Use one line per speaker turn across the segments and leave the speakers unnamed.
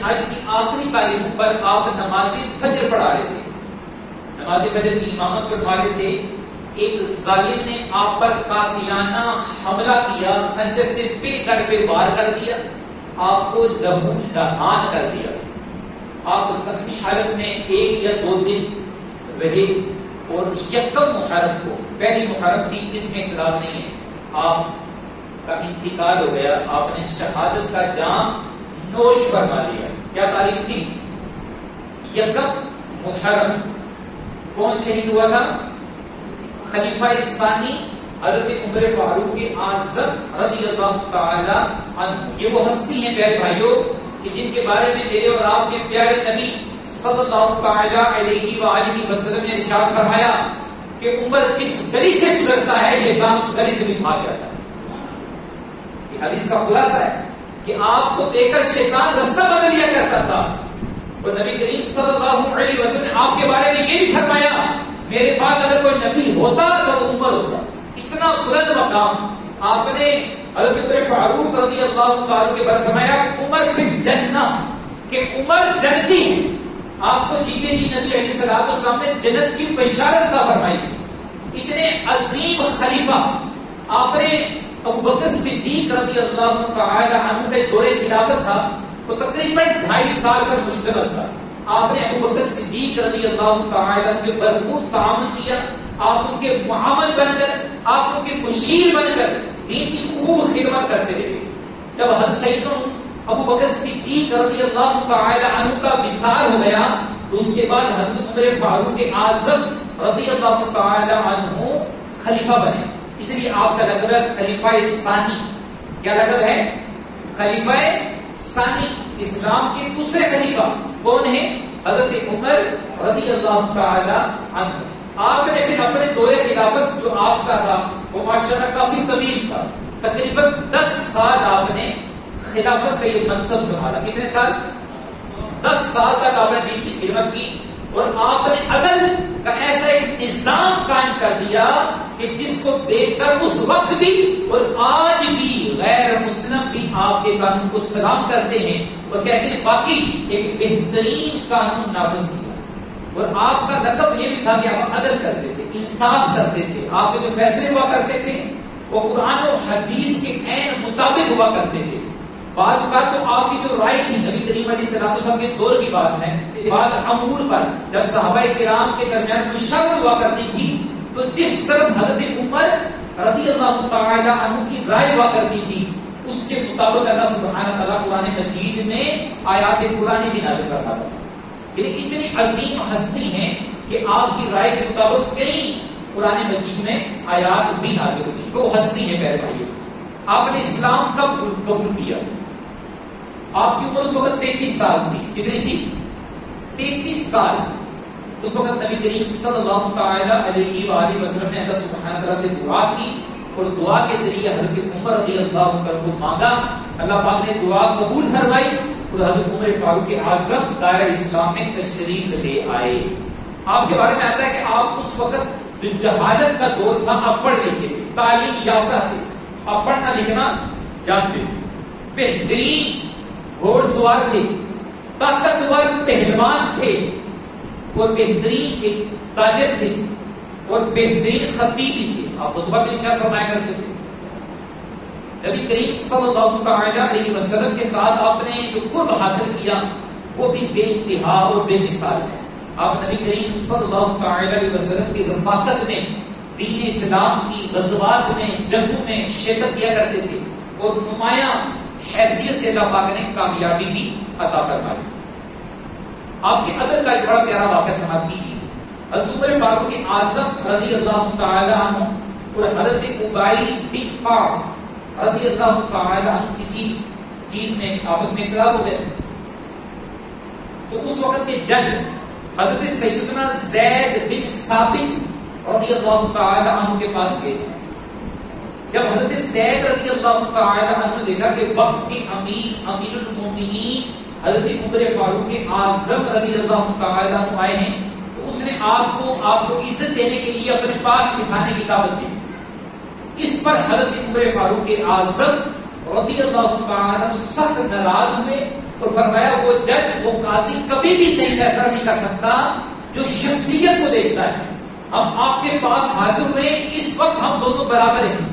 حج کی آخری تاریخ پر آپ نماز فجر پڑھا رہے تھے، نماز فجر کی امامت فرما رہے تھے، ایک ظالم نے آپ پر قاتلانہ حملہ کیا، خنجر سے پے کر پہ وار کر دیا، آپ کو لہو لہان کر دیا، آپ زخمی حالت میں 1 یا 2 دن رہے، اور یکم محرم کو، پہلی محرم کی اس میں اختلاف نہیں ہے، آپ کا انتقال ہو گیا، آپ نے شہادت کا جام نوش فرما لیا۔ کیا تاریخ تھی؟ یکم محرم۔ کون شہید ہوا تھا؟ خلیفہ ثانی حضرت عمر فاروق اعظم رضی اللہ تعالی عنہ۔ یہ وہ ہستی ہیں پیارے بھائیوں کہ جن کے بارے میں میرے اور آپ کے پیارے نبی صلی اللہ تعالی علیہ وآلہ وسلم نے ارشاد فرمایا کہ عمر جس گلی سے گزرتا ہے شیطان اس گلی سے بھی بھاگ جاتا ہے۔ یہ حدیث کا خلاصہ ہے کہ آپ کو دیکھ کر شیطان رستہ بدل لیا کرتا تھا، اور نبی کریم صلی اللہ علیہ وسلم نے آپ کے بارے میں یہ بھی فرمایا میرے بعد اگر کوئی نبی ہوتا تو عمر ہوتا۔ اتنا بلند مقام آپ نے حضرت عمر فاروق رضی اللہ تعالی کے بارے میں فرمایا عمر فی الجنہ، کہ عمر جنتی ہے۔ آپ کو جیتے جی نبی علیہ الصلوۃ والسلام نے جنت کی بشارت کا فرمائی۔ اتنے عظیم خلیفہ آپ نے ابو بکر صدیق رضی اللہ تعالی عنہ کے دور خلافت تھا، وہ تقریباً 2.5 سال پر مشتمل تھا۔ آپ نے ابو بکر صدیق رضی اللہ تعالی عنہ کے بھرپور تعاون کیا، آپ ان کے معاون بن کر، آپ ان کے مشیر بن کر دین کی خوب خدمت کرتے رہے۔ جب حضرت سیدنا ابو بکر صدیق رضی اللہ تعالی عنہ کا وصال ہو گیا تو اس کے بعد حضرت عمر فاروق اعظم رضی اللہ تعالی عنہ خلیفہ بنے، اس لیے آپ کا لقب ہے خلیفہ ثانی۔ کیا لقب ہے؟ خلیفہ ثانی۔ اسلام کے دوسرے خلیفہ کون ہیں؟ حضرت عمر رضی اللہ تعالی عنہ۔ آپ نے پھر اپنے دور خلافت جو آپ کا تھا وہ ماشاءاللہ کافی طویل تھا، تقریباً 10 سال آپ نے خلافت کا یہ منصب سنبھالا۔ کتنے سال؟ 10 سال تک آپ نے دین کی خدمت کی، اور آپ نے عدل کا ایسا ایک نظام قائم کر دیا کہ جس کو دیکھ کر اس وقت بھی اور آج بھی غیر مسلم بھی آپ کے قانون کو سلام کرتے ہیں اور کہتے ہیں باقی ایک بہترین قانون نافذ کیا۔ اور آپ کا لقب یہ بھی تھا کہ آپ عدل کرتے تھے، انصاف کرتے تھے، آپ کے جو فیصلے ہوا کرتے تھے وہ قرآن و حدیث کے عین مطابق ہوا کرتے تھے۔ بعض اوقات تو آپ کی جو رائے تھی نبی کریم علیہ الصلوۃ والسلام کے دور کی بات ہے، بعض امور پر جب صحابہ کرام کے درمیان مشاورت ہوا کرتی تھی تو جس طرف حضرت عمر رضی اللہ تعالی عنہ کی رائے ہوا کرتی تھی اس کے مطابق اللہ سبحانہ تعالیٰ قرآن مجید میں آیات قرآنی بھی نازل کرتا تھا۔ یعنی اتنی عظیم ہستی ہیں کہ آپ کی رائے کے مطابق کئی قرآن مجید میں آیات بھی نازل ہوئی۔ تو ہستی ہے پیارے بھائیوں۔ آپ نے اسلام کب قبول کیا؟ آپ کی عمر اس وقت 33 سال تھی۔ کتنی تھی؟ 33 سال۔ اس وقت نبی کریم صلی اللہ تعالی علیہ وآلہ وسلم نے اللہ سبحانہ تعالیٰ سے دعا کی، اور دعا کے ذریعے حضرت عمر رضی اللہ عنہ کو مانگا، اللہ پاک نے دعا قبول فرمائی، اور حضرت عمر فاروق اعظم دائرہ اسلام میں تشریف لے آئے۔ آپ کے بارے میں آتا ہے کہ آپ اس وقت جہالت کا دور تھا، آپ پڑھ لکھے تھے، تعلیم یافتہ تھے، آپ پڑھنا لکھنا جانتے تھے، بہترین گھوڑ سوار تھے، طاقتور پہلوان تھے، اور بہترین ایک تاجر تھے، اور بہترین خطیب تھے۔ آپ خطبہ بھی ارشاد فرمایا کرتے تھے۔ نبی کریم صلی اللہ تعالی علیہ وسلم کے ساتھ آپ نے جو قرب حاصل کیا وہ بھی بے انتہا اور بے مثال ہے۔ آپ نبی کریم صلی اللہ تعالی علیہ وسلم کی رفاقت میں دین اسلام کی غزوات میں، جنگوں میں شرکت کیا کرتے تھے، اور نمایاں حیثیت سے اللہ پاک نے کامیابی بھی عطا فرمائی۔ آپ کے عدل کا ایک بڑا پیارا واقعہ سماعت کیجیے۔ حضرت عمر فاروق اعظم رضی اللہ تعالی عنہ اور حضرت ابی بن کعب رضی اللہ تعالی عنہ کسی چیز میں آپس میں اختلاف ہو گئے، تو اس وقت کے جج حضرت سیدنا زید بن ثابت رضی اللہ تعالی عنہ کے پاس گئے۔ جب حضرت زید رضی اللہ تعالی عنہ نے دیکھا کہ وقت کے امیر المومنین حضرت عمر فاروق اعظم رضی اللہ تعالی عنہ آئے ہیں، تو اس نے آپ کو عزت دینے کے لیے اپنے پاس بٹھانے کی دعوت دی۔ اس پر حضرت عمر فاروق اعظم رضی اللہ تعالی عنہ سخت ناراض ہوئے اور فرمایا وہ جج وہ قاضی کبھی بھی صحیح فیصلہ نہیں کر سکتا جو شخصیت کو دیکھتا ہے. ہم آپ کے پاس حاضر ہوئے, اس وقت ہم دونوں برابر ہیں.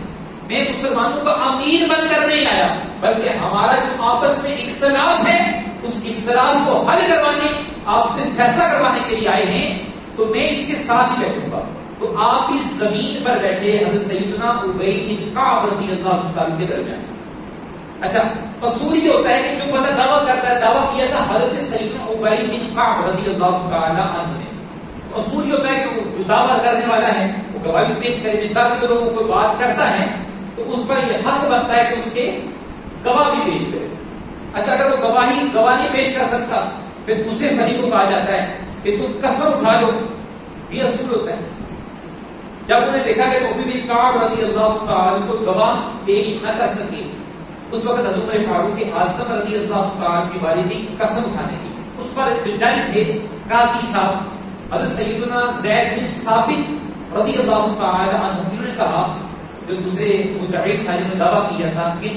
میں مسلمانوں کا امیر بن کر نہیں آیا, بلکہ ہمارا جو آپس میں اختلاف ہے اس اختلاف کو حل کروانے, آپ سے فیصلہ کروانے کے لیے آئے ہیں, تو میں اس کے ساتھ ہی بیٹھوں گا. تو آپ اس زمین پر بیٹھے حضرت سیدنا ابی بن کعب رضی اللہ تعالیٰ کے درمیان. اچھا, اصول یہ ہوتا ہے کہ جو بندہ دعویٰ کرتا ہے, دعویٰ کیا تھا حضرت سیدنا ابی بن کعب رضی اللہ تعالیٰ عنہ نے. اصول یہ ہوتا ہے کہ وہ دعویٰ کرنے والا ہے وہ گواہی پیش کرے. مثال کے طور پر کوئی بات کرتا ہے تو اس پر یہ حق بنتا ہے کہ اس کے گواہ بھی پیش کرے. اچھا, اگر وہ گواہ نہیں پیش کر سکتا پھر دوسرے فریق کو کہا جاتا ہے کہ تم قسم اٹھا لو. یہ اصول ہوتا ہے. جب انہوں نے دیکھا کہ ابی بن کعب رضی اللہ تعالیٰ کو گواہ پیش نہ کر سکے, اس وقت حضرت فاروق اعظم رضی اللہ تعالیٰ کی باری تھی قسم اٹھانے کی. اس پر جو جج تھے قاضی صاحب حضرت سیدنا زید بن ثابت رضی اللہ تعالیٰ عنہ, انہوں نے کہا جو دوسرے مدعی تھا جنہوں نے دعویٰ کیا تھا کہ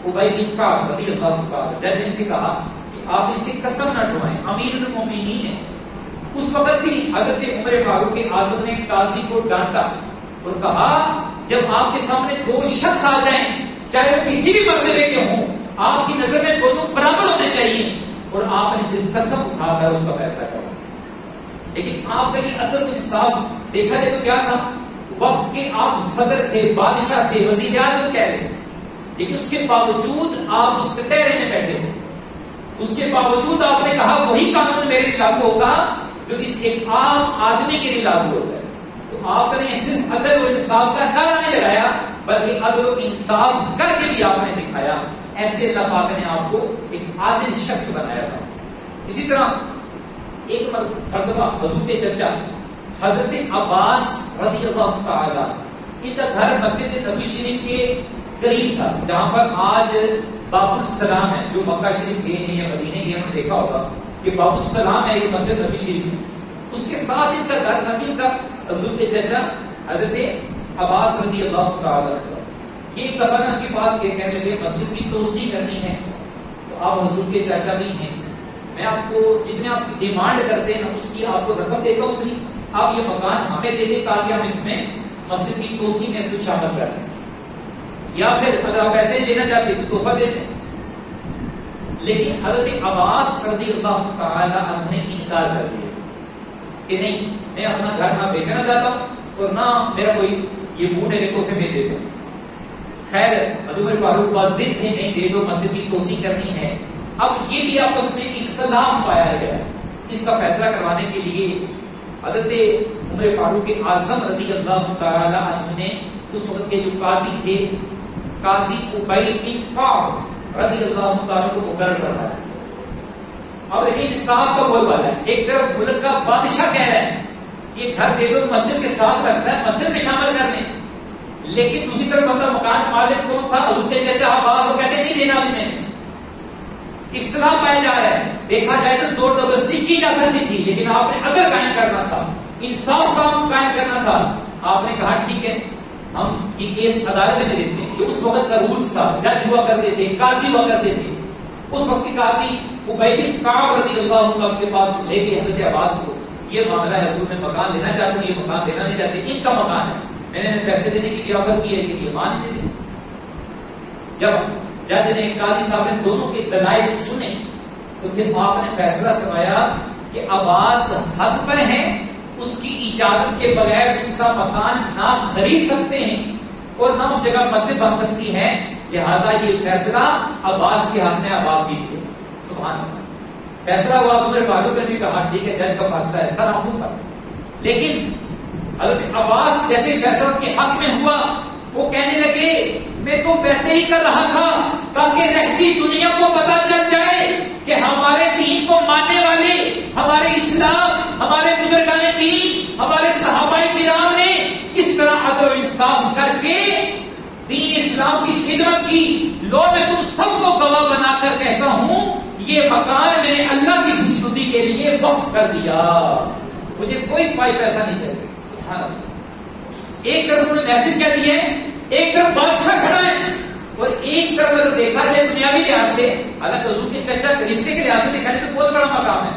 ابی بن کعب رضی اللہ تعالیٰ, جج نے ان سے کہا کہ آپ ان سے قسم نہ اٹھوائیں, امیر المومنین ہیں. اس وقت بھی حضرت عمر فاروق اعظم نے قاضی کو ڈانٹا اور کہا جب آپ کے سامنے دو شخص آ جائیں چاہے وہ کسی بھی مرتبے کے ہوں, آپ کی نظر میں دونوں برابر ہونے چاہیے, اور آپ نے پھر قسم اٹھا کر اس کا فیصلہ کرا. لیکن آپ کا یہ عدل و انصاف دیکھا جائے تو کیا تھا, وقت کے آپ صدر تھے, بادشاہ تھے, وزیر اعظم کہہ رہے تھے, لیکن اس کے باوجود آپ اس کٹہرے میں بیٹھے تھے. اس کے باوجود آپ نے کہا وہی قانون میرے لیے لاگو ہوگا جو اس ایک عام آدمی کے لیے لاگو ہوتا ہے. تو آپ نے صرف عدل و انصاف کا نعرہ نہیں لگایا بلکہ عدل و انصاف کر کے بھی آپ نے دکھایا. ایسے اللہ پاک نے آپ کو ایک عادل شخص بنایا تھا. اسی طرح ایک مرتبہ حضور کے چچا حضرت عباس رضی اللہ تعالی, ان کا گھر مسجد نبی شریف کے قریب تھا, جہاں پر آج باب السلام ہے. جو مکہ شریف گئے ہیں یا مدینے گئے انہوں نے دیکھا ہوگا کہ باب السلام ہے ایک مسجد نبی شریف میں, اس کے ساتھ ان کا گھر تھا. ان کا حضور کے چچا حضرت عباس رضی اللہ تعالی, یہ ایک دفعہ ان کے پاس کہنے لگے مسجد کی توسیع کرنی ہے, تو آپ حضور کے چاچا بھی ہیں, میں آپ کو جتنے آپ کی ڈیمانڈ کرتے ہیں اس کی آپ کو رقم دیتا ہوں, اتنی آپ یہ مکان ہمیں دے دیں تاکہ ہم اس میں مسجد کی توسیع میں اس کو شامل کر دیں, یا پھر اگر آپ ایسے ہی دینا چاہتے تو تحفہ دے دیں. لیکن حضرت عباس رضی اللہ تعالی عنہ نے انکار کر دیا کہ نہیں, میں اپنا گھر نہ بیچنا چاہتا ہوں اور نہ میرا کوئی یہ موڈ ہے کہ تحفے میں دے دوں. خیر حضور فاروق باز ضد تھے, نہیں دے دو, مسجد کی توسیع کرنی ہے. اب یہ بھی آپس میں اختلاف پایا گیا. اس کا فیصلہ کروانے کے لیے حضرت عمر فاروق اعظم رضی اللہ تعالی عنہ نے اس وقت کے جو قاضی تھے قاضی ابی بن کعب رضی اللہ تعالی کو مقرر کروایا. اب دیکھیں انصاف کا بول والا ہے, ایک طرف ملک کا بادشاہ کہہ رہا ہے یہ گھر دے دو, مسجد کے ساتھ رکھنا ہے, مسجد میں شامل کر لیں, لیکن دوسری طرف اپنا مکان مالک کون تھا حضرت چچا عباس, وہ کہتے نہیں دینا بھی میں نے. اختلاف پایا جا رہا ہے. دیکھا جائے تو زور زبردستی کی جا سکتی تھی, لیکن آپ نے عدل قائم کرنا تھا, انصاف قائم کرنا تھا. آپ نے کہا ٹھیک ہے ہم یہ کیس عدالت میں دیتے ہیں. اس وقت کا رولز تھا, جج ہوا کرتے تھے, قاضی ہوا کرتے تھے. اس وقت کی قاضی ابی بن کعب رضی اللہ عنہ کے پاس لے کے حضرت عباس کو یہ معاملہ ہے, حضور میں مکان لینا چاہتا ہوں, یہ مکان دینا نہیں چاہتے, ان کا مکان ہے, میں نے پیسے دینے کی آفر کی ہے کہ یہ مان دے دیں. جب جج نے قاضی صاحب نے دونوں کے دلائل سنے تو پھر آپ نے فیصلہ سنایا کہ عباس حق پر ہیں, اس کی اجازت کے بغیر اس کا مکان نہ خرید سکتے ہیں اور نہ اس جگہ مسجد بن سکتی ہے, لہذا یہ فیصلہ عباس کے حق میں عباس جیت گئے. سبحان اللہ. فیصلہ ہوا, عمر فاروق نے بھی کہا ٹھیک ہے جج کا فیصلہ ہے, سر آنکھوں پر. لیکن حضرت عباس جیسے فیصلہ کے حق میں ہوا وہ کہنے لگے میں تو ویسے ہی کر رہا تھا تاکہ رہتی دنیا کو پتا چل جائے کہ ہمارے دین کو ماننے والے, ہمارے اسلام, ہمارے بزرگان دین, ہمارے صحابہ کرام نے کس طرح عدل و انصاف کر کے دین اسلام کی خدمت کی. لو میں تم سب کو گواہ بنا کر کہتا ہوں یہ مکان میں نے اللہ کی خوشنودی کے لیے وقف کر دیا, مجھے کوئی پائی پیسہ نہیں چاہیے. سبحان اللہ. ایک طرف انہوں نے میسج کہہ دیا ہے, ایک طرف بادشاہ کھڑا ہے, اور ایک طرف اگر دیکھا جائے دنیاوی لحاظ سے، حالانکہ حضور کے چچا رشتے کے لحاظ سے دیکھا جائے تو بہت بڑا مقام ہے،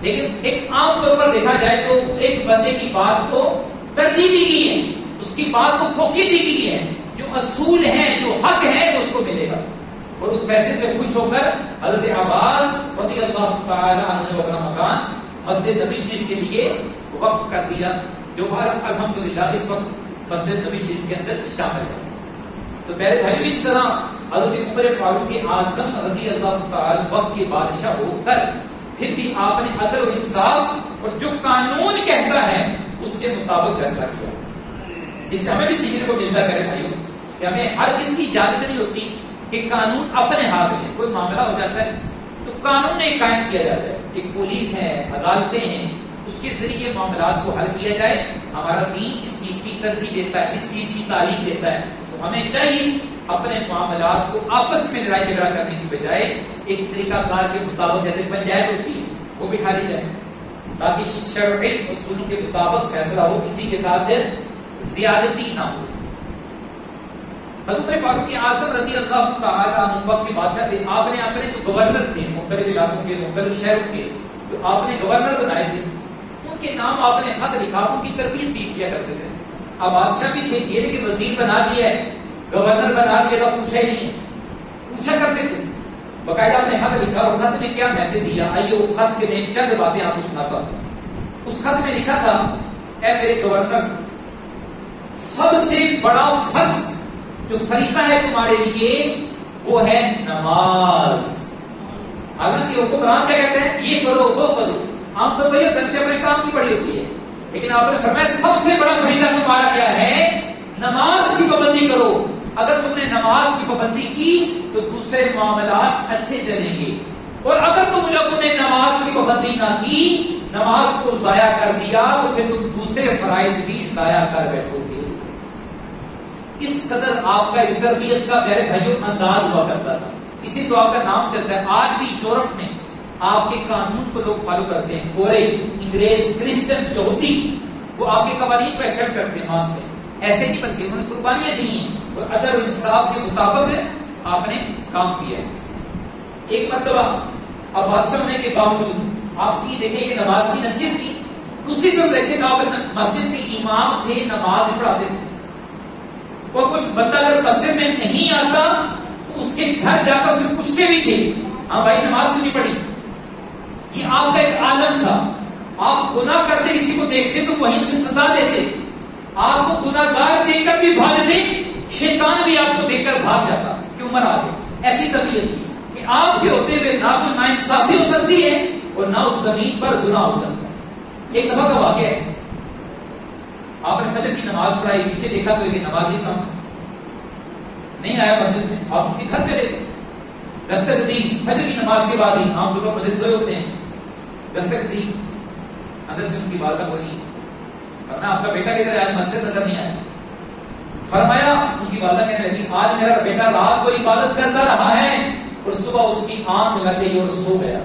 لیکن ایک عام طور پر دیکھا جائے تو ایک بندے کی بات کو ترجیح دی گئی ہے، اس کی بات کو فوقیت دی گئی ہے، جو اصول ہیں جو حق ہے اس کو ملے گا. اور اس فیصلے سے خوش ہو کر حضرت عباس رضی اللہ تعالی عنہ نے اپنا مکان مسجد نبی شریف کے لیے وقف کر دیا، جو بات الحمدللہ اس وقت مسجد نبی شریف کے اندر شامل ہے. تو میرے بھائیو اس طرح حضرت عمر فاروق اعظم رضی اللہ تعالی وقت کے بادشاہ ہو کر پھر بھی آپ نے عدل و انصاف اور جو قانون کہتا ہے اس کے مطابق فیصلہ کیا. اس سے ہمیں بھی سیکھنے کو ملتا ہے میرے بھائیو کہ ہمیں ہر کس کی اجازت نہیں ہوتی کہ قانون اپنے ہاتھ میں، کوئی معاملہ ہو جاتا ہے تو قانون نہیں قائم کیا جاتا ہے، ایک پولیس ہے، عدالتیں ہیں، اس کے ذریعے معاملات کو حل کیا جائے. ہمارا دین اس چیز کی ترجیح دیتا ہے، اس چیز کی تعلیم دیتا ہے. تو ہمیں چاہیے اپنے معاملات کو آپس میں لڑائی جھگڑا کرنے کی بجائے ایک طریقہ کار کے مطابق، جیسے پنچایت ہوتی ہے وہ بٹھا لی جائے تاکہ شرعی اصولوں کے مطابق فیصلہ ہو، کسی کے ساتھ زیادتی نہ ہو. حضرت فاروق اعظم رضی اللہ تعالی عنہ وقت کے بادشاہ تھے. آپ نے اپنے جو گورنر تھے مختلف علاقوں کے، مختلف شہروں کے، جو آپ نے گورنر بنائے تھے، ان کے نام آپ نے خط لکھا، ان کی تربیت بھی کیا کرتے تھے. اب بادشاہ بھی تھے، یہ کہ وزیر بنا دیا ہے، گورنر بنا دیا تو پوچھا ہی نہیں، پوچھا کرتے تھے. باقاعدہ آپ نے خط لکھا، اور خط میں کیا میسج دیا، آئیے وہ خط کے میں چند باتیں آپ کو سناتا ہوں. اس خط میں لکھا تھا، اے میرے گورنر، سب سے بڑا فرض جو فریضہ ہے تمہارے لیے وہ ہے نماز. حالانکہ حکمران کیا کہتے ہیں، یہ کرو وہ کرو، عام طور پر یہ تنشا اپنے کام کی پڑی ہوتی ہے، لیکن آپ نے فرمایا سب سے بڑا فریضہ تمہارا کیا ہے، نماز کی پابندی کرو. اگر تم نے نماز کی پابندی کی تو دوسرے معاملات اچھے چلیں گے، اور اگر تم لوگوں نے نماز کی پابندی نہ کی، نماز کو ضائع کر دیا تو پھر تم دوسرے فرائض بھی ضائع کر بیٹھو گے. اس قدر آپ کا تربیت کا میرے بھائیوں انداز ہوا کرتا تھا، اسی تو آپ کا نام چلتا ہے. آج بھی یورپ میں آپ کے قانون کو لوگ فالو کرتے ہیں، گورے، انگریز، کرسچن، یہودی، وہ آپ کے قوانین کو ایکسپٹ کرتے ہیں، مانتے ہیں. ایسے نہیں بلکہ انہوں نے قربانیاں دی ہیں اور عدل و انصاف کے مطابق آپ نے کام کیا ہے. ایک مرتبہ اب بادشاہ ہونے کے باوجود آپ کی دیکھیں کہ نماز کی نصیحت کی، دوسری طرف دیکھیں کہ آپ مسجد کے امام تھے، نماز بھی پڑھاتے تھے. اور کوئی بندہ اگر مسجد میں نہیں آتا تو اس کے گھر جا کر اسے پوچھتے بھی تھے، ہاں بھائی نماز کیوں نہیں پڑھی. یہ آپ کا ایک عالم تھا. آپ گناہ کرتے کسی کو دیکھتے تو وہیں سے سزا دیتے. آپ کو گناہ گار دیکھ کر بھی بھاگتے، شیطان بھی آپ کو دیکھ کر بھاگ جاتا کہ عمر آ گئی. ایسی طبیعت تھی کہ آپ کے ہوتے ہوئے نہ تو ناانصافی ہو سکتی ہے اور نہ اس زمین پر گناہ ہو سکتا ہے. ایک دفعہ کا واقعہ ہے، آپ نے فجر کی نماز پڑھائی، پیچھے دیکھا تو یہ نمازی کم نہیں آیا مسجد میں. آپ ان کے گھر چلے گئے، دستک دی فجر کی نماز کے بعد ہی. عام طور پر مجلس سوئے ہوتے ہیں، دستک دی، اندر سے ان کی والدہ بولی، فرمایا آپ کا بیٹا کدھر ہے، آج مسجد نظر نہیں آیا. فرمایا ان کی والدہ کہنے لگی، آج میرا بیٹا رات کو عبادت کرتا رہا ہے اور صبح اس کی آنکھ لگ گئی اور سو گیا.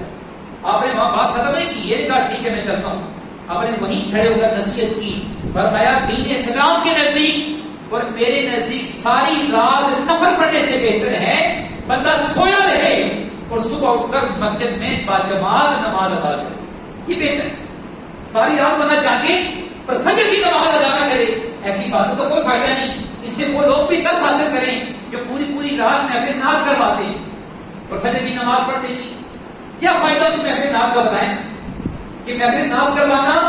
آپ نے وہاں بات ختم نہیں کی، یہ کہا ٹھیک ہے میں چلتا ہوں. آپ نے وہیں کھڑے ہو کر نصیحت کی. فرمایا دین اسلام کے نزدیک اور میرے نزدیک ساری رات نفل پڑھنے سے بہتر ہے بندہ سویا رہے اور صبح اٹھ کر مسجد میں باجماعت نماز ادا کرے. یہ بہتر. ساری رات بندہ جاگے اور فجر کی نماز ادا نہ کرے، ایسی باتوں کا کوئی فائدہ نہیں. اس سے وہ لوگ بھی درس حاصل کریں جو پوری رات محفل ناز کرواتے ہیں اور فجر کی نماز پڑھتے نہیں. کیا فائدہ اس محفل ناز کا بتائیں کہ محفل ناز کروانا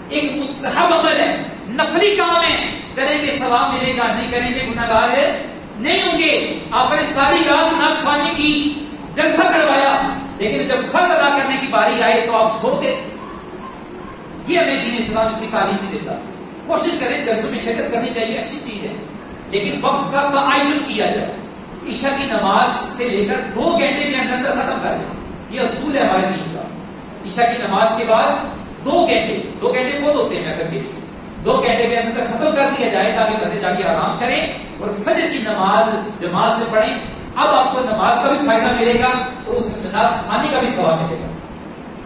ایک مستحب عمل ہے، نفلی کام ہے، کریں گے ثواب ملے گا، نہیں کریں گے گناہ گار نہیں ہوں گے. آپ نے ساری رات ناز خوانی کی، جلسہ کروایا، لیکن جب فرض ادا کرنے کی باری آئے تو آپ سو گئے. یہ ہمیں دین اسلام اس کی تعلیم نہیں دیتا. کوشش کریں جلسوں میں شرکت کرنی چاہیے، اچھی چیز ہے، لیکن وقت کا تعین کیا جائے. عشاء کی نماز سے لے کر 2 گھنٹے کے اندر ختم کر دیں، یہ اصول ہے ہمارے دین کا. عشاء کی نماز کے بعد 2 گھنٹے بہت ہوتے ہیں محفل کے لیے، 2 گھنٹے کے اندر ختم کر دیا جائے تاکہ بندے جا کے آرام کریں اور فجر کی نماز جماعت سے پڑھیں. اب آپ کو نماز کا بھی فائدہ ملے گا اور اس نماز کھانے کا بھی ثواب ملے گا.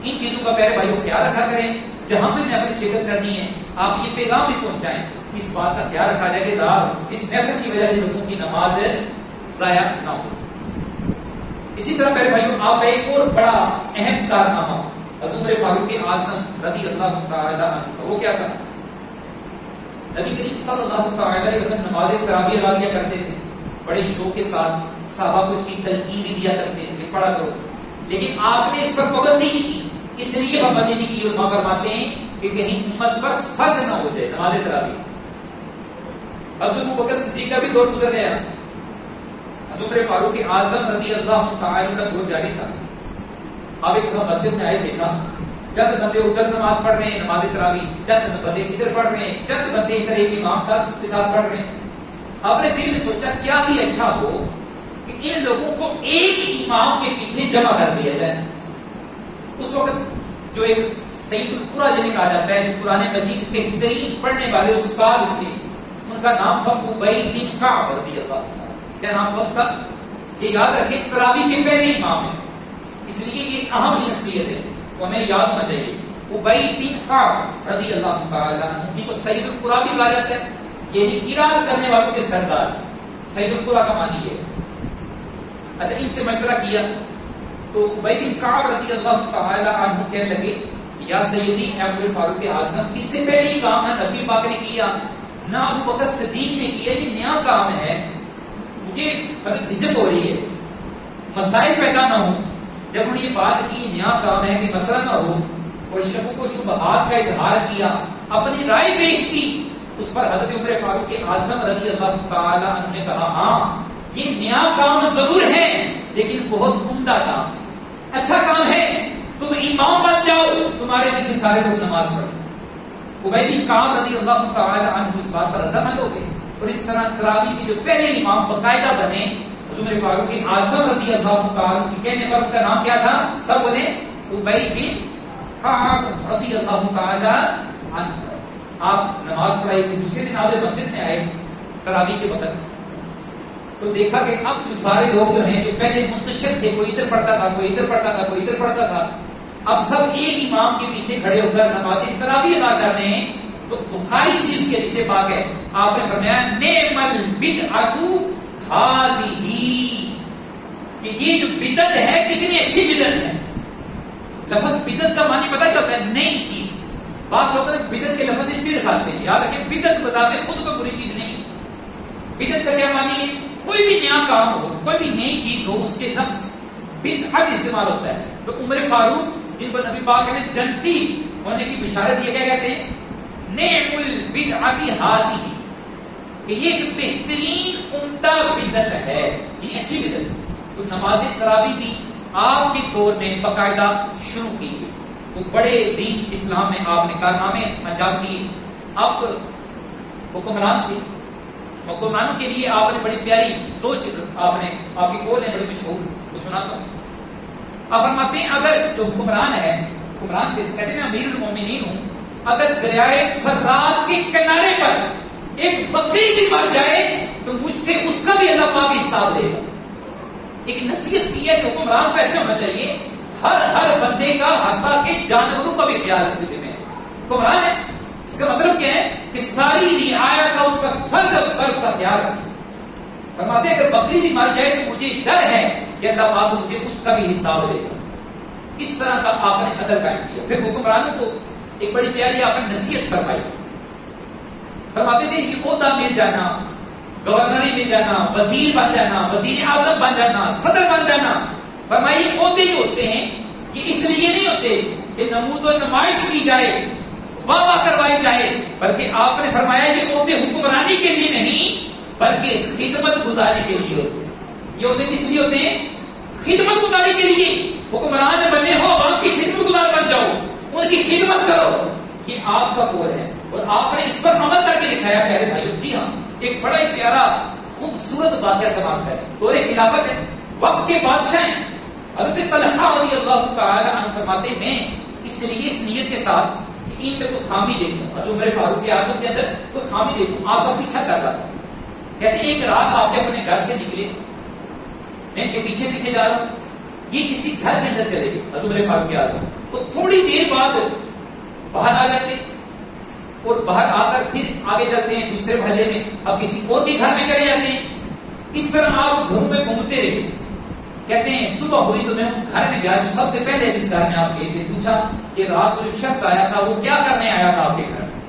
ان چیزوں کا پیارے بھائیوں خیال رکھا کریں. جہاں بھی محفل شرکت کرنی ہے آپ یہ پیغام بھی پہنچائیں، اس بات کا خیال رکھا جائے کہ اس محفل کی وجہ سے لوگوں کی نماز ضائع نہ ہو. اسی طرح میرے بھائیوں آپ کا ایک اور بڑا اہم کارنامہ حضرت عمر فاروق اعظم رضی اللہ تعالی عنہ وہ کیا تھا؟ نبی کریم صلی اللہ تعالی علیہ وسلم نماز تراویح ادا کیا کرتے تھے بڑے شوق کے ساتھ، صحابہ کو اس کی تلقین بھی دیا کرتے تھے پڑھا کرو، لیکن آپ نے اس پر پابندی نہیں کی. اس لیے پابندی نہیں کی علماء فرماتے ہیں کہ کہیں امت پر فرض نہ ہو جائے نماز تراویح. حضرت ابوبکر صدیق کا بھی دور گزر گیا، حضرت عمر فاروق اعظم رضی اللہ تعالی عنہ کا دور جاری تھا. آپ ایک دفعہ مسجد میں آئے، دیکھا چند بندے ادھر نماز پڑھ رہے ہیں نماز تراویح، چند بندے ادھر پڑھ رہے ہیں، چند بندے ادھر ایک امام صاحب کے ساتھ پڑھ رہے ہیں. آپ نے دل میں سوچا کیا ہی اچھا ہو کہ ان لوگوں کو ایک امام کے پیچھے جمع کر دیا جائے. اس وقت جو ایک سید القرا جنہیں کہا جاتا ہے، جو قرآن مجید کے بہترین پڑھنے والے استاد تھے، ان کا نام تھا ابی بن کعب رضی اللہ عنہ. کیا نام تھا ان کا؟ یہ یاد رکھیں تراویح کے پہلے امام ہیں، اس لیے یہ اہم شخصیت ہے تو ہمیں یاد ہونا چاہیے. ابی بن کعب رضی اللہ تعالی عنہ کو سید القرا بھی کہا جاتا ہے، یعنی قرات کرنے والوں کے سردار. سید القرا کا معنی ہے. اچھا ان سے مشورہ کیا تو ابی بن کعب رضی اللہ تعالی عنہ کہنے لگے یا سیدی عمر فاروق اعظم، اس سے پہلے یہ کام ہے نبی پاک نے کیا نہ ابو بکر صدیق نے کیا، یہ نیا کام ہے، مجھے جھجک ہو رہی ہے، مسائل پیدا نہ ہوں. جب انہوں نے یہ بات کی نیا کام ہے کہ مسئلہ نہ ہو اور شکوک و شبہات کا اظہار کیا، اپنی رائے پیش کی، اس پر حضرت عمر فاروق اعظم رضی اللہ تعالی عنہ نے کہا ہاں یہ نیا کام ضرور ہے لیکن بہت عمدہ کام، اچھا کام ہے، تم امام بن جاؤ، تمہارے پیچھے سارے لوگ نماز پڑھیں. ابی بن کعب رضی اللہ تعالی عنہ اس بات پر رضامند ہو گئے اور اس طرح تراویح کے جو پہلے امام باقاعدہ بنے عمر فاروق اعظم رضی اللہ تعالی عنہ کے کہنے پر ان کا نام کیا تھا؟ سب بولے ابی بن کعب رضی اللہ تعالی عنہ. آپ نماز پڑھائی تھی، دوسرے دن آپ مسجد میں آئے تراویح کے وقت تو دیکھا کہ اب جو سارے لوگ جو ہیں جو پہلے منتشر تھے، کوئی ادھر پڑھتا تھا، کوئی ادھر پڑھتا تھا، کوئی ادھر پڑھتا تھا، اب سب ایک امام کے پیچھے کھڑے ہو کر نماز تراویح ادا کر رہے ہیں. تو بخاری شریف کے حدیث پاک ہے، آپ نے فرمایا نعم البدعۃ ھذہ، کہ یہ جو بدعت ہے کتنی اچھی بدعت ہے. لفظ بدعت کا معنی پتہ کیا ہوتا ہے؟ نئی چیز. بعض لوگ بدعت کے لفظ سے چڑ کھاتے ہیں، یاد رکھیں بدعت بتاتے خود کو بری چیز نہیں. بدعت کا کیا معنی ہے؟ کوئی بھی نیا کام ہو، کوئی بھی نئی چیز ہو، اس کے لفظ بدعت استعمال ہوتا ہے. تو عمر فاروق جن کو نبی پاک نے جنتی ہونے کی بشارت یہ کیا کہتے ہیں؟ نعم البدعۃ ھذہ، کہ یہ ایک بہترین عمدہ بدعت ہے، یہ اچھی بدعت ہے. تو نماز تراویح بھی آپ کے دور میں باقاعدہ شروع کی گئی. تو بڑے دین اسلام میں آپ نے کارنامے انجام دیے. اب حکمران تھے، حکمرانوں کے لیے آپ نے بڑی پیاری دو آپ کی قول ہے بڑی مشہور، وہ سناتا ہوں. آپ فرماتے ہیں اگر جو حکمران ہے، حکمران کہتے ہیں امیر المومنین ہوں، اگر دریائے فرات کے کنارے پر ایک بکری بھی مر جائے تو مجھ سے اس کا بھی اللہ پاک حساب لے گا. ایک نصیحت کی ہے کہ حکمران کو ایسے ہونا چاہیے ہر بندے کا، حتیٰ کہ جانوروں کا بھی خیال رکھتے میں. حکمران ہے اس کا مطلب کیا ہے کہ ساری رعایا کا اس کا فرض ہے، اس پر اس کا خیال رکھے. فرماتے ہیں اگر بکری بھی مر جائے تو مجھے ڈر ہے کہ اللہ پاک مجھے اس کا بھی حساب لے گا. اس طرح کا آپ نے عدل قائم کیا. پھر حکمرانوں کو ایک بڑی پیاری آپ نے نصیحت فرمائی. فرماتے تھے یہ عہدہ مل جانا، گورنری مل جانا، وزیر بن جانا، وزیر اعظم بن جانا، صدر بن جانا، فرمایا یہ عہدے جو ہوتے ہیں یہ اس لیے نہیں ہوتے کہ نمود و نمائش کی جائے، واہ واہ کروائی جائے، بلکہ آپ نے فرمایا یہ عہدے حکمرانی کے لیے نہیں بلکہ خدمت گزاری کے لیے ہوتے ہیں. یہ عہدے کس لیے ہوتے ہیں؟ خدمت گزاری کے لیے. حکمران بنے ہو، آپ کی خدمت گزار بن جاؤ، ان کی خدمت کرو. یہ آپ کا قول ہے اور آپ نے اس پر عمل کر کے دکھایا پیارے بھائیوں. جی ہاں، ایک بڑا ہی پیارا خوبصورت واقعہ سماپت ہے. دور خلافت ہے، وقت کے بادشاہ ہیں حضرت طلحہ رضی اللہ تعالی عنہ فرماتے ہیں میں اس لیے اس نیت کے ساتھ کہ ان میں کوئی خامی دیکھوں، حضرت عمر فاروق اعظم کے اندر کوئی خامی دیکھوں، آپ کا پیچھا کر رہا تھا. کہتے ہیں ایک رات آپ جب اپنے گھر سے نکلے، میں ان کے پیچھے پیچھے جا رہا ہوں، یہ کسی گھر کے اندر چلے گئے حضرت عمر فاروق اعظم. تو تھوڑی دیر بعد باہر آ جاتے اور باہر آ کر پھر آگے چلتے ہیں دوسرے محلے میں، اب کسی اور کے گھر میں چلے جاتے ہیں. اس طرح آپ گھروں میں گھومتے رہے. کہتے ہیں صبح ہوئی تو میں گھر میں گیا جو سب سے پہلے جس گھر میں آپ گئے تھے, پوچھا کہ رات کو جو شخص آیا تھا وہ کیا کرنے آیا تھا آپ کے گھر میں؟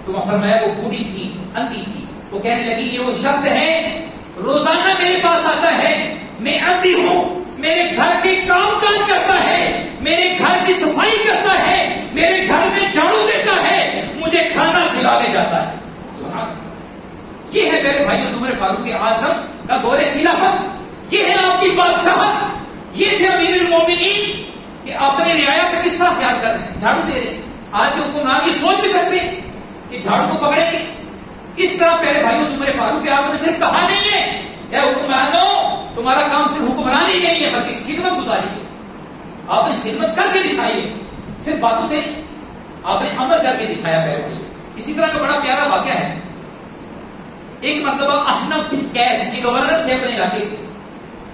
تو وہاں فرمایا وہ بوڑھی تھی, اندھی تھی. وہ کہنے لگی یہ وہ شخص ہے روزانہ میرے پاس آتا ہے, میں اندھی ہوں, میرے گھر کے کام کاج کرتا ہے, میرے گھر کی صفائی کرتا ہے, میرے گھر میں جھاڑو دیتا ہے, مجھے کھانا کھلانے جاتا ہے. سبحان اللہ. یہ ہے میرے بھائی عمر فاروق اعظم کا دور خلافت, یہ ہے آپ کی بادشاہت, یہ تھے امیر المومنین کہ اپنے رعایا کا کس طرح خیال کر رہے ہیں, جھاڑو دے رہے ہیں. آج کے حکمران یہ سوچ بھی سکتے ہیں کہ جھاڑو کو پکڑیں گے اس طرح. پہلے بھائی عمر فاروق اعظم نے صرف کہا نہیں ہے اے حکمرانوں تمہارا کام صرف حکمرانی نہیں ہے بلکہ خدمت گزاری ہے. آپ نے خدمت کر کے دکھائی ہے, صرف باتوں سے آپ نے عمل کر کے دکھایا. پہلے بھائی اسی طرح کا بڑا پیارا واقعہ ہے. ایک مرتبہ احنف بن قیس یہ گورنر تھے اپنے علاقے کے,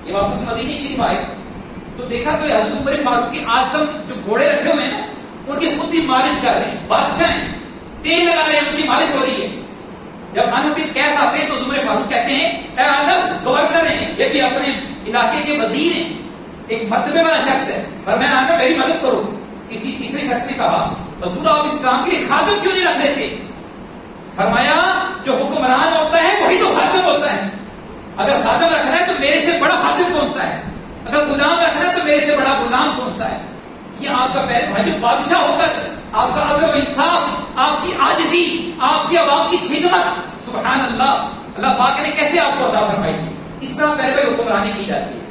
یہ واپس مدینہ شریف آئے تو دیکھا تو حضرت عمر فاروق اعظم جو گھوڑے رکھے ہوئے ہیں ان کی خود بھی مالش کر رہے ہیں, بادشاہ ہیں, تیل لگا رہے ہیں, ان کی مالش ہو رہی ہے. جب احنف بن قیس آتے ہیں تو عمر فاروق کہتے ہیں اے احنف گورنر ہیں, یہ بھی اپنے علاقے کے وزیر ہیں, ایک مرتبے والا شخص ہے, پر میں احنف میری مدد کرو. کسی تیسرے شخص نے کہا حضور آپ اس کام کے لیے خادم کیوں نہیں رکھ لیتے؟ فرمایا جو حکمران ہوتا ہے وہی تو خادم ہوتا ہے. اگر خادم رکھنا ہے تو میرے سے بڑا خادم کون سا ہے, اگر غلام رکھنا ہے تو میرے سے بڑا غلام کون سا ہے. یہ آپ کا پہلے بھائی بادشاہ ہو کر آپ کا عدل و انصاف, آپ کی عاجزی, آپ کی عوام کی خدمت, سبحان اللہ, اللہ پاک نے کیسے آپ کو عطا فرمائی تھی. اس طرح پہلے بھائی حکمرانی کی جاتی ہے.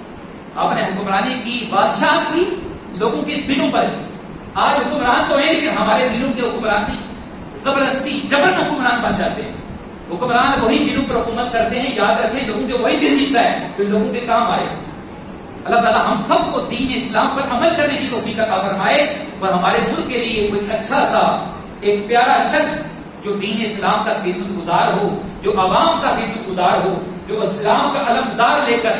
آپ نے حکمرانی کی, بادشاہت کی, لوگوں کے دلوں پر کی. آج حکمران تو ہیں لیکن ہمارے دلوں کے حکمران نہیں, زبردستی جبرن حکمران بن جاتے ہیں. حکمران وہی دلوں پر حکومت کرتے ہیں. یاد رکھیں لوگوں کے وہی دل جیتتا ہے جو لوگوں کے کام آئے. اللہ تعالیٰ ہم سب کو دین اسلام پر عمل کرنے کی توفیق عطا فرمائے اور ہمارے ملک کے لیے کوئی اچھا سا ایک پیارا شخص جو دین اسلام کا خدمت گزار ہو, جو عوام کا خدمت گزار ہو, جو اسلام کا علمدار لے کر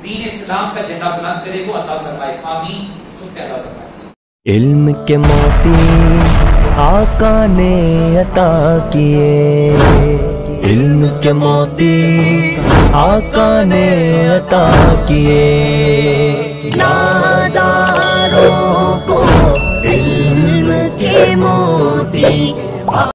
دین اسلام کا جھنڈا بلند کرے کو عطا فرمائے. آمین. سنتے اللہ فرمائے.
علم کے موتی آقا نے عطا کیے, علم کے موتی آقا نے عطا کیے, ناداروں کو علم کے موتی